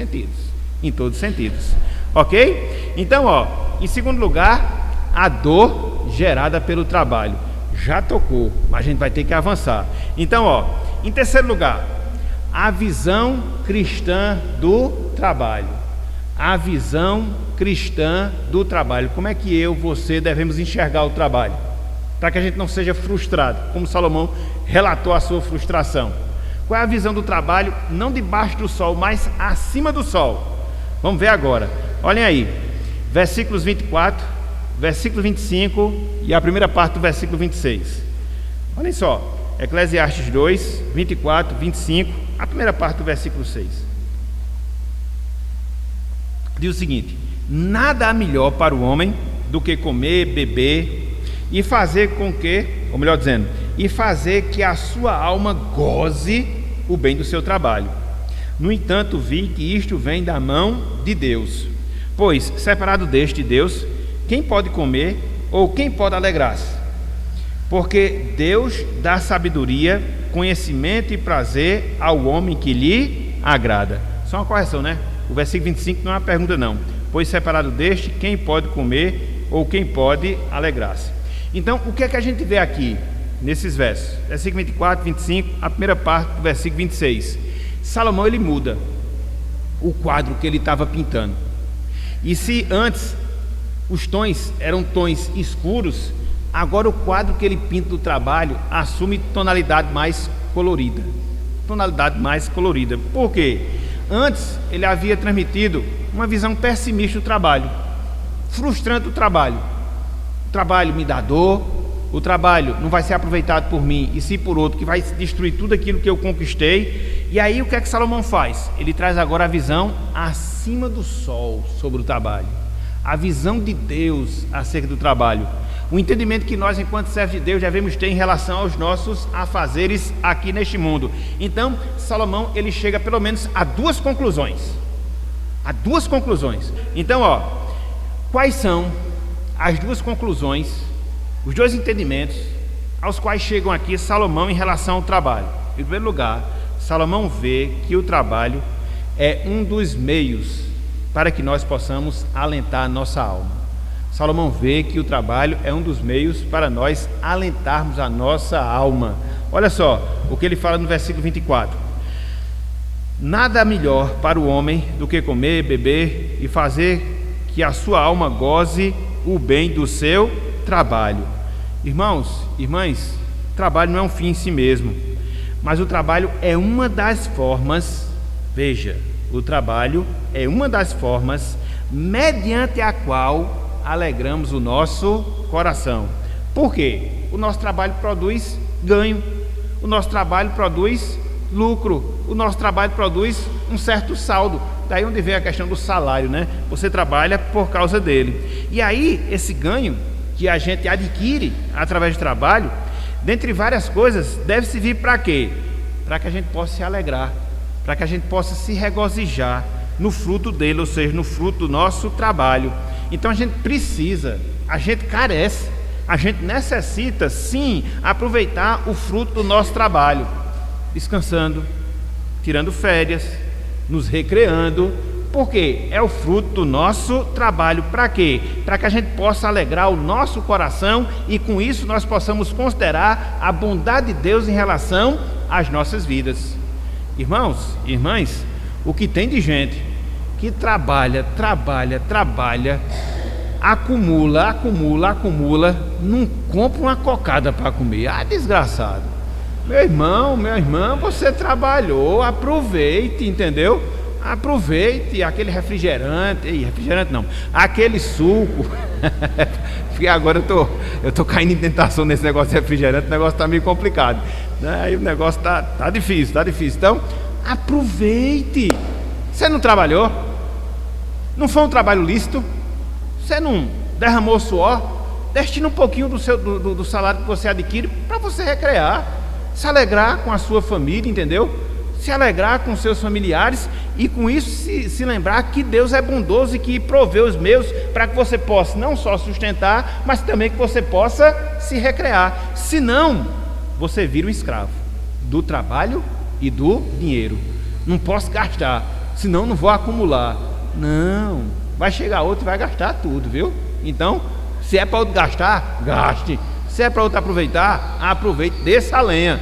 sentidos. Ok? Então, em segundo lugar, a dor gerada pelo trabalho. Já tocou, mas a gente vai ter que avançar. Então, em terceiro lugar, a visão cristã do trabalho. A visão cristã do trabalho. Como é que você devemos enxergar o trabalho? Para que a gente não seja frustrado, como Salomão relatou a sua frustração. Qual é a visão do trabalho? Não debaixo do sol, mas acima do sol. Vamos ver agora. Olhem aí, versículos 24, versículo 25 e a primeira parte do versículo 26. Olhem só, Eclesiastes 2, 24, 25, a primeira parte do versículo 6. Diz o seguinte: nada há melhor para o homem do que comer, beber e fazer com que, ou melhor dizendo, e fazer que a sua alma goze o bem do seu trabalho. No entanto, vi que isto vem da mão de Deus. Pois, separado deste Deus, quem pode comer ou quem pode alegrar-se? Porque Deus dá sabedoria, conhecimento e prazer ao homem que lhe agrada. Só uma correção, né? O versículo 25 não é uma pergunta não. pois separado deste, quem pode comer ou quem pode alegrar-se? Então, o que é que a gente vê aqui nesses versos? Versículo 24, 25, a primeira parte do versículo 26. Salomão, ele muda o quadro que ele estava pintando. E se antes os tons eram tons escuros, agora o quadro que ele pinta do trabalho assume tonalidade mais colorida. Tonalidade mais colorida. Por quê? Antes ele havia transmitido uma visão pessimista do trabalho, frustrante o trabalho. O trabalho me dá dor, o trabalho não vai ser aproveitado por mim e sim por outro, que vai destruir tudo aquilo que eu conquistei. E aí o que é que Salomão faz? Ele traz agora a visão acima do sol sobre o trabalho, a visão de Deus acerca do trabalho, o entendimento que nós, enquanto servos de Deus, devemos ter em relação aos nossos afazeres aqui neste mundo. Então Salomão, ele chega pelo menos a duas conclusões. Então, quais são as duas conclusões, os dois entendimentos aos quais chegam aqui Salomão em relação ao trabalho? Em primeiro lugar, Salomão vê que o trabalho é um dos meios para que nós possamos alentar a nossa alma. Salomão vê que o trabalho é um dos meios para nós alentarmos a nossa alma. Olha só o que ele fala no versículo 24. Nada melhor para o homem do que comer, beber e fazer que a sua alma goze o bem do seu trabalho. Irmãos, irmãs, trabalho não é um fim em si mesmo, mas o trabalho é uma das formas, veja, o trabalho é uma das formas mediante a qual alegramos o nosso coração. Por quê? O nosso trabalho produz ganho, o nosso trabalho produz lucro, o nosso trabalho produz um certo saldo. Daí onde vem a questão do salário, né? Você trabalha por causa dele. E aí, esse ganho que a gente adquire através do trabalho, dentre várias coisas, deve servir para quê? Para que a gente possa se alegrar, para que a gente possa se regozijar no fruto dele, ou seja, no fruto do nosso trabalho. Então a gente precisa, a gente carece, a gente necessita sim aproveitar o fruto do nosso trabalho, descansando, tirando férias, nos recreando, porque é o fruto do nosso trabalho. Para quê? Para que a gente possa alegrar o nosso coração e com isso nós possamos considerar a bondade de Deus em relação às nossas vidas. Irmãos, irmãs, o que tem de gente que trabalha, acumula, não compra uma cocada para comer. Ah, desgraçado. Meu irmão, minha irmã, você trabalhou, aproveite, entendeu? Aproveite aquele refrigerante não, aquele suco. Porque agora eu tô caindo em tentação nesse negócio de refrigerante, o negócio está meio complicado, né? Aí o negócio tá difícil. Então, aproveite. Você não trabalhou? Não foi um trabalho lícito? Você não derramou suor? Destina um pouquinho do salário que você adquire para você recrear, se alegrar com a sua família, entendeu? Se alegrar com seus familiares e com isso se lembrar que Deus é bondoso e que provê os meios para que você possa não só sustentar, mas também que você possa se recrear. Senão, você vira um escravo do trabalho e do dinheiro. Não posso gastar, senão não vou acumular. Não, vai chegar outro e vai gastar tudo, viu? Então, se é para outro gastar, gaste. Se é para outro aproveitar, aproveite, desça a lenha,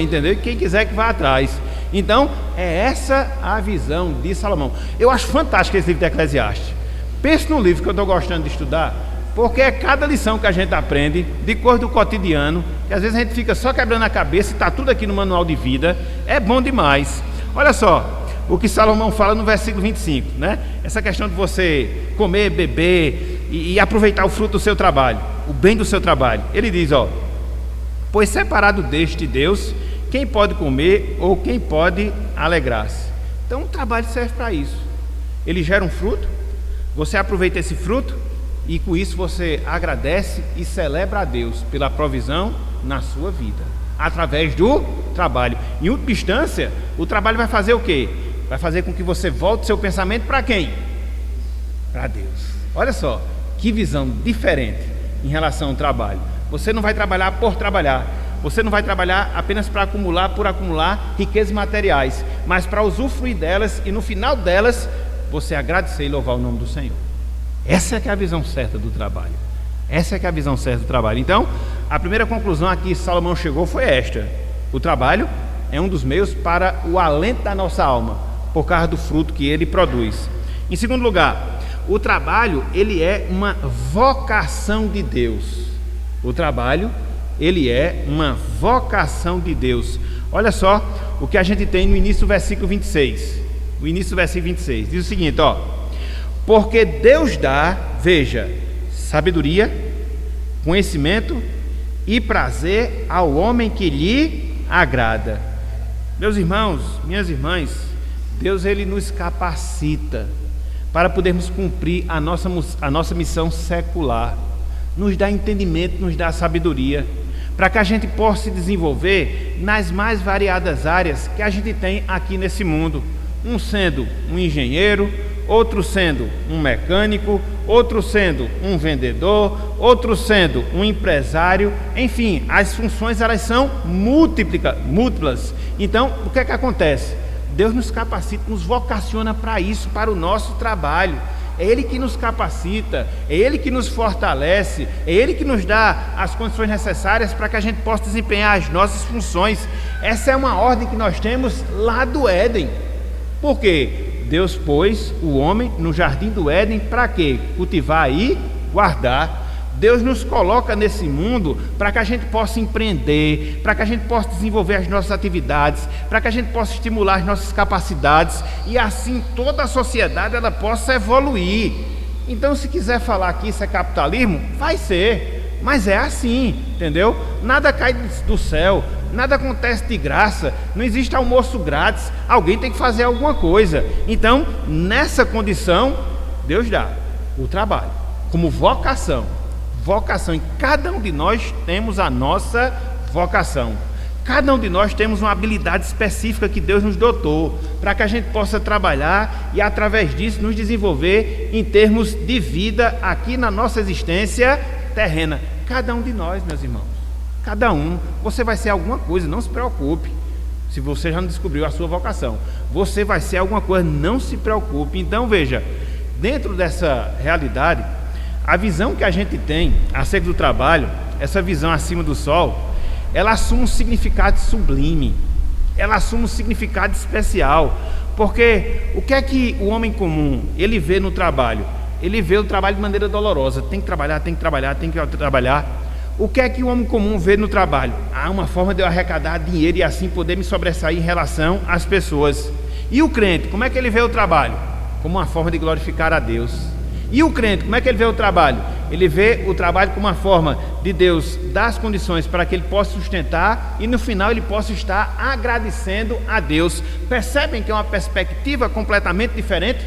entendeu? Quem quiser que vá atrás. Então, é essa a visão de Salomão. Eu acho fantástico esse livro de Eclesiastes. Pense no livro que eu estou gostando de estudar, porque é cada lição que a gente aprende, de coisa do cotidiano, que às vezes a gente fica só quebrando a cabeça e está tudo aqui no manual de vida. É bom demais. Olha só o que Salomão fala no versículo 25, né? Essa questão de você comer, beber e aproveitar o fruto do seu trabalho, o bem do seu trabalho. Ele diz, pois separado deste Deus, quem pode comer ou quem pode alegrar-se? Então o trabalho serve para isso. Ele gera um fruto, você aproveita esse fruto e com isso você agradece e celebra a Deus pela provisão na sua vida, através do trabalho. Em última instância, o trabalho vai fazer o quê? Vai fazer com que você volte seu pensamento para quem? Para Deus. Olha só, que visão diferente em relação ao trabalho. Você não vai trabalhar por trabalhar, você não vai trabalhar apenas para acumular, por acumular riquezas materiais, mas para usufruir delas e no final delas você agradecer e louvar o nome do Senhor. Essa é que é a visão certa do trabalho. Essa é que é a visão certa do trabalho. Então, a primeira conclusão a que Salomão chegou foi esta: o trabalho é um dos meios para o alento da nossa alma, por causa do fruto que ele produz. Em segundo lugar, o trabalho, ele é uma vocação de Deus. O trabalho, ele é uma vocação de Deus. Olha só o que a gente tem no início do versículo 26. O início do versículo 26 diz o seguinte, ó: porque Deus dá, veja, sabedoria, conhecimento e prazer ao homem que lhe agrada. Meus irmãos, minhas irmãs, Deus, ele nos capacita para podermos cumprir a nossa missão secular. Nos dá entendimento, nos dá sabedoria, para que a gente possa se desenvolver nas mais variadas áreas que a gente tem aqui nesse mundo. Um sendo um engenheiro, outro sendo um mecânico, outro sendo um vendedor, outro sendo um empresário. Enfim, as funções, elas são múltiplas. Então, o que é que acontece? Deus nos capacita, nos vocaciona para isso, para o nosso trabalho. É Ele que nos capacita, é Ele que nos fortalece, é Ele que nos dá as condições necessárias para que a gente possa desempenhar as nossas funções. Essa é uma ordem que nós temos lá do Éden. Por quê? Deus pôs o homem no jardim do Éden para quê? Cultivar e guardar. Deus nos coloca nesse mundo para que a gente possa empreender, para que a gente possa desenvolver as nossas atividades, para que a gente possa estimular as nossas capacidades e assim toda a sociedade ela possa evoluir. Então, se quiser falar que isso é capitalismo, vai ser, mas é assim, entendeu? Nada cai do céu, nada acontece de graça, não existe almoço grátis, alguém tem que fazer alguma coisa. Então, nessa condição, Deus dá o trabalho como vocação, e cada um de nós temos a nossa vocação. Cada um de nós temos uma habilidade específica que Deus nos dotou, para que a gente possa trabalhar e através disso nos desenvolver em termos de vida aqui na nossa existência terrena. Cada um de nós, meus irmãos, cada um. Você vai ser alguma coisa, não se preocupe. Se você já não descobriu a sua vocação, você vai ser alguma coisa, não se preocupe. Então veja, dentro dessa realidade, a visão que a gente tem acerca do trabalho, essa visão acima do sol, ela assume um significado sublime, ela assume um significado especial, porque o que é que o homem comum, ele vê no trabalho? Ele vê o trabalho de maneira dolorosa, tem que trabalhar. O que é que o homem comum vê no trabalho? Uma forma de eu arrecadar dinheiro e assim poder me sobressair em relação às pessoas. E o crente, como é que ele vê o trabalho? Como uma forma de glorificar a Deus. E o crente, como é que ele vê o trabalho? Ele vê o trabalho como uma forma de Deus dar as condições para que ele possa sustentar e no final ele possa estar agradecendo a Deus. Percebem que é uma perspectiva completamente diferente?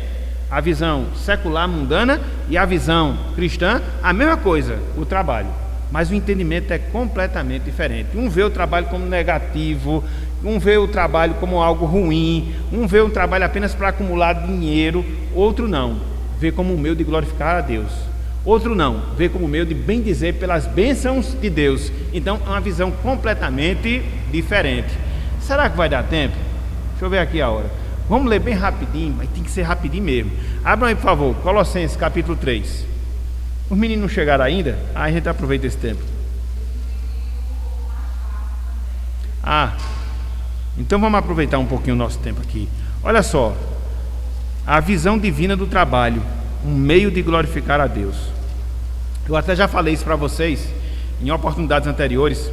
A visão secular, mundana, e a visão cristã, a mesma coisa, o trabalho. Mas o entendimento é completamente diferente. Um vê o trabalho como negativo, um vê o trabalho como algo ruim, um vê o trabalho apenas para acumular dinheiro, outro não. Vê como um meio de glorificar a Deus. Outro não, vê como um meio de bendizer pelas bênçãos de Deus. Então é uma visão completamente diferente. Será que vai dar tempo? Deixa eu ver aqui a hora. Vamos ler bem rapidinho, mas tem que ser rapidinho mesmo. Abram aí, por favor, Colossenses capítulo 3. Os meninos não chegaram ainda? A gente aproveita esse tempo. Então vamos aproveitar um pouquinho o nosso tempo aqui. Olha só, a visão divina do trabalho, um meio de glorificar a Deus. Eu até já falei isso para vocês em oportunidades anteriores.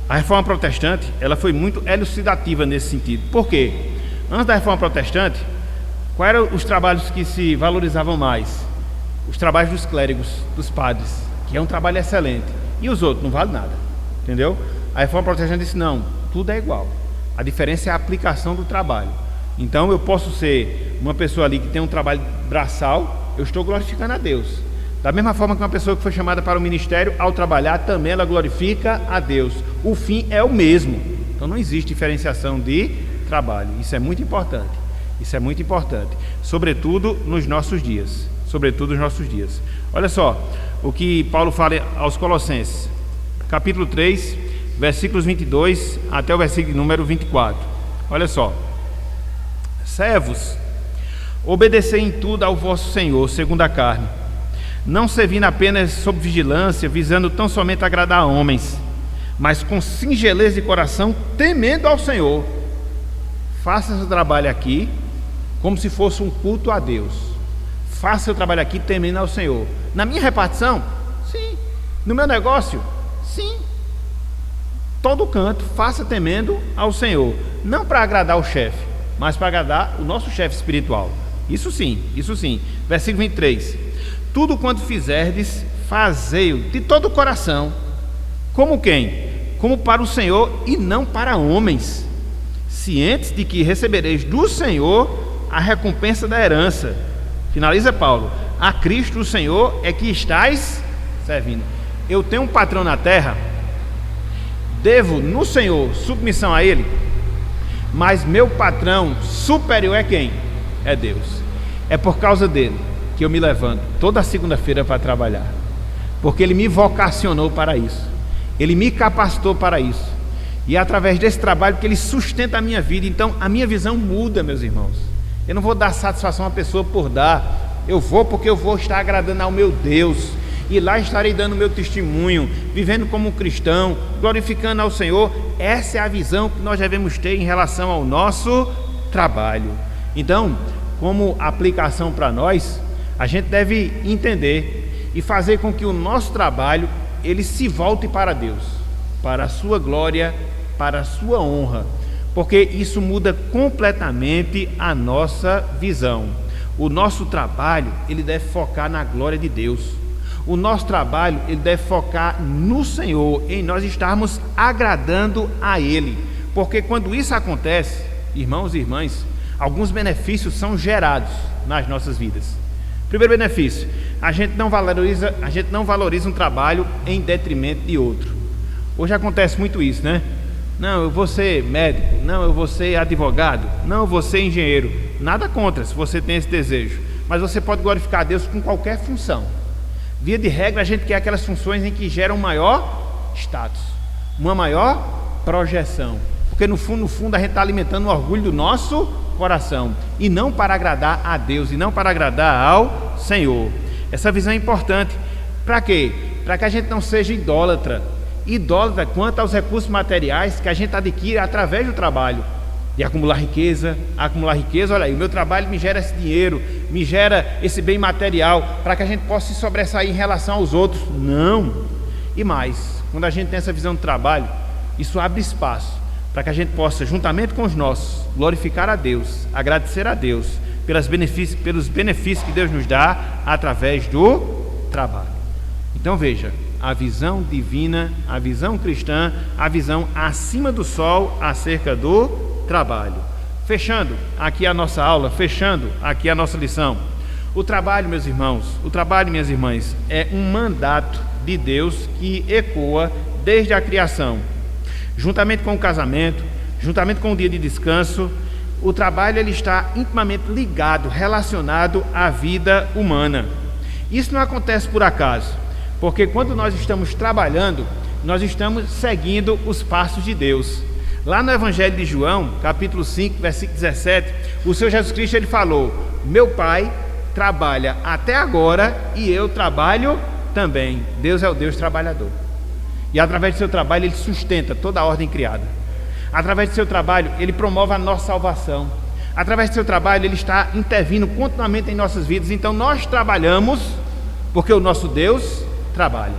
A reforma protestante, ela foi muito elucidativa nesse sentido. Por quê? Antes da reforma protestante, quais eram os trabalhos que se valorizavam mais? Os trabalhos dos clérigos, dos padres, que é um trabalho excelente. E os outros, não vale nada, entendeu? A reforma protestante disse, não, tudo é igual. A diferença é a aplicação do trabalho. Então eu posso ser uma pessoa ali que tem um trabalho braçal, eu estou glorificando a Deus. Da mesma forma que uma pessoa que foi chamada para o ministério, ao trabalhar, também ela glorifica a Deus. O fim é o mesmo. Então não existe diferenciação de trabalho. Isso é muito importante. Isso é muito importante. Sobretudo nos nossos dias. Olha só o que Paulo fala aos Colossenses, capítulo 3, versículos 22 até o versículo número 24. Olha só: servos, Obedecei em tudo ao vosso Senhor, segundo a carne, não servindo apenas sob vigilância, visando tão somente agradar a homens, mas com singeleza de coração, temendo ao Senhor. Faça seu trabalho aqui como se fosse um culto a Deus. Faça seu trabalho aqui temendo ao Senhor. Na minha repartição? Sim. No meu negócio? Sim. Todo canto, faça temendo ao Senhor. Não para agradar o chefe, mas para agradar o nosso chefe espiritual. Isso sim, isso sim. Versículo 23. Tudo quanto fizerdes, fazei-o de todo o coração. Como quem? Como para o Senhor e não para homens, cientes de que recebereis do Senhor a recompensa da herança. Finaliza Paulo. A Cristo o Senhor é que estáis servindo. Eu tenho um patrão na terra, devo no Senhor submissão a ele, mas meu patrão superior é quem? É Deus. É por causa dele que eu me levanto toda segunda-feira para trabalhar, porque ele me vocacionou para isso, ele me capacitou para isso, e é através desse trabalho que ele sustenta a minha vida. Então a minha visão muda, meus irmãos. Eu não vou dar satisfação a uma pessoa por dar, eu vou porque eu vou estar agradando ao meu Deus, e lá estarei dando meu testemunho, vivendo como um cristão, glorificando ao Senhor. Essa é a visão que nós devemos ter em relação ao nosso trabalho. Então, como aplicação para nós, a gente deve entender e fazer com que o nosso trabalho ele se volte para Deus, para a sua glória, para a sua honra, porque isso muda completamente a nossa visão. O nosso trabalho ele deve focar na glória de Deus. O nosso trabalho ele deve focar no Senhor, em nós estarmos agradando a Ele, porque quando isso acontece, irmãos e irmãs, alguns benefícios são gerados nas nossas vidas. Primeiro benefício, a gente não valoriza um trabalho em detrimento de outro. Hoje acontece muito isso, né? Não, eu vou ser médico, não, eu vou ser advogado, não, eu vou ser engenheiro. Nada contra se você tem esse desejo, mas você pode glorificar a Deus com qualquer função. Via de regra, a gente quer aquelas funções em que geram um maior status, uma maior projeção, porque no fundo a gente está alimentando o orgulho do nosso coração, e não para agradar a Deus, e não para agradar ao Senhor. Essa visão é importante. Para quê? Para que a gente não seja idólatra quanto aos recursos materiais que a gente adquire através do trabalho, de acumular riqueza, olha aí, o meu trabalho me gera esse dinheiro, me gera esse bem material, para que a gente possa se sobressair em relação aos outros. Não. E mais, quando a gente tem essa visão do trabalho, isso abre espaço para que a gente possa, juntamente com os nossos, glorificar a Deus, agradecer a Deus pelos benefícios que Deus nos dá através do trabalho. Então veja, a visão divina, a visão cristã, a visão acima do sol acerca do trabalho. Fechando aqui a nossa aula, fechando aqui a nossa lição. O trabalho, meus irmãos, o trabalho, minhas irmãs, é um mandato de Deus que ecoa desde a criação. Juntamente com o casamento, juntamente com o dia de descanso, o trabalho ele está intimamente ligado, relacionado à vida humana. Isso não acontece por acaso, porque quando nós estamos trabalhando, nós estamos seguindo os passos de Deus. Lá no Evangelho de João, capítulo 5, versículo 17, o Senhor Jesus Cristo ele falou: meu Pai trabalha até agora e eu trabalho também. Deus é o Deus trabalhador. E através do seu trabalho ele sustenta toda a ordem criada. Através do seu trabalho ele promove a nossa salvação. Através do seu trabalho ele está intervindo continuamente em nossas vidas. Então nós trabalhamos porque o nosso Deus trabalha.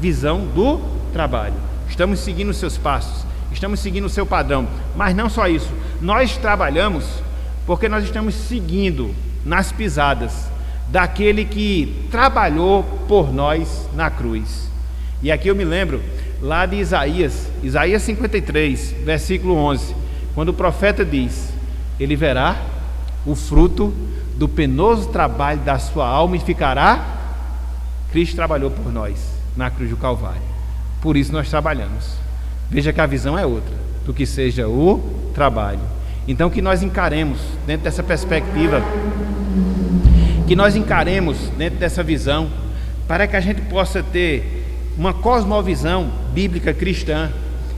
Visão do trabalho. Estamos seguindo os seus passos, estamos seguindo o seu padrão. Mas não só isso, nós trabalhamos porque nós estamos seguindo nas pisadas daquele que trabalhou por nós na cruz. E aqui eu me lembro lá de Isaías 53, versículo 11, quando o profeta diz: ele verá o fruto do penoso trabalho da sua alma e ficará. Cristo trabalhou por nós na cruz do Calvário, por isso nós trabalhamos. Veja que a visão é outra do que seja o trabalho. Então que nós encaremos dentro dessa perspectiva, que nós encaremos dentro dessa visão, para que a gente possa ter uma cosmovisão bíblica cristã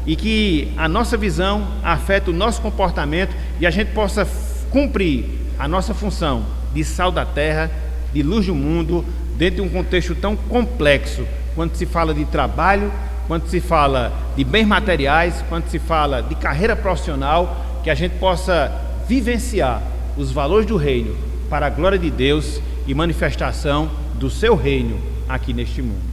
e que a nossa visão afete o nosso comportamento e a gente possa cumprir a nossa função de de sal da terra, de luz do mundo, dentro de um contexto tão complexo, quando se fala de trabalho, quando se fala de bens materiais, quando se fala de carreira profissional, que a gente possa vivenciar os valores do reino para a glória de Deus e manifestação do seu reino aqui neste mundo.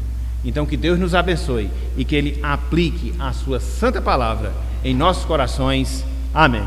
Então que Deus nos abençoe e que Ele aplique a sua santa palavra em nossos corações. Amém.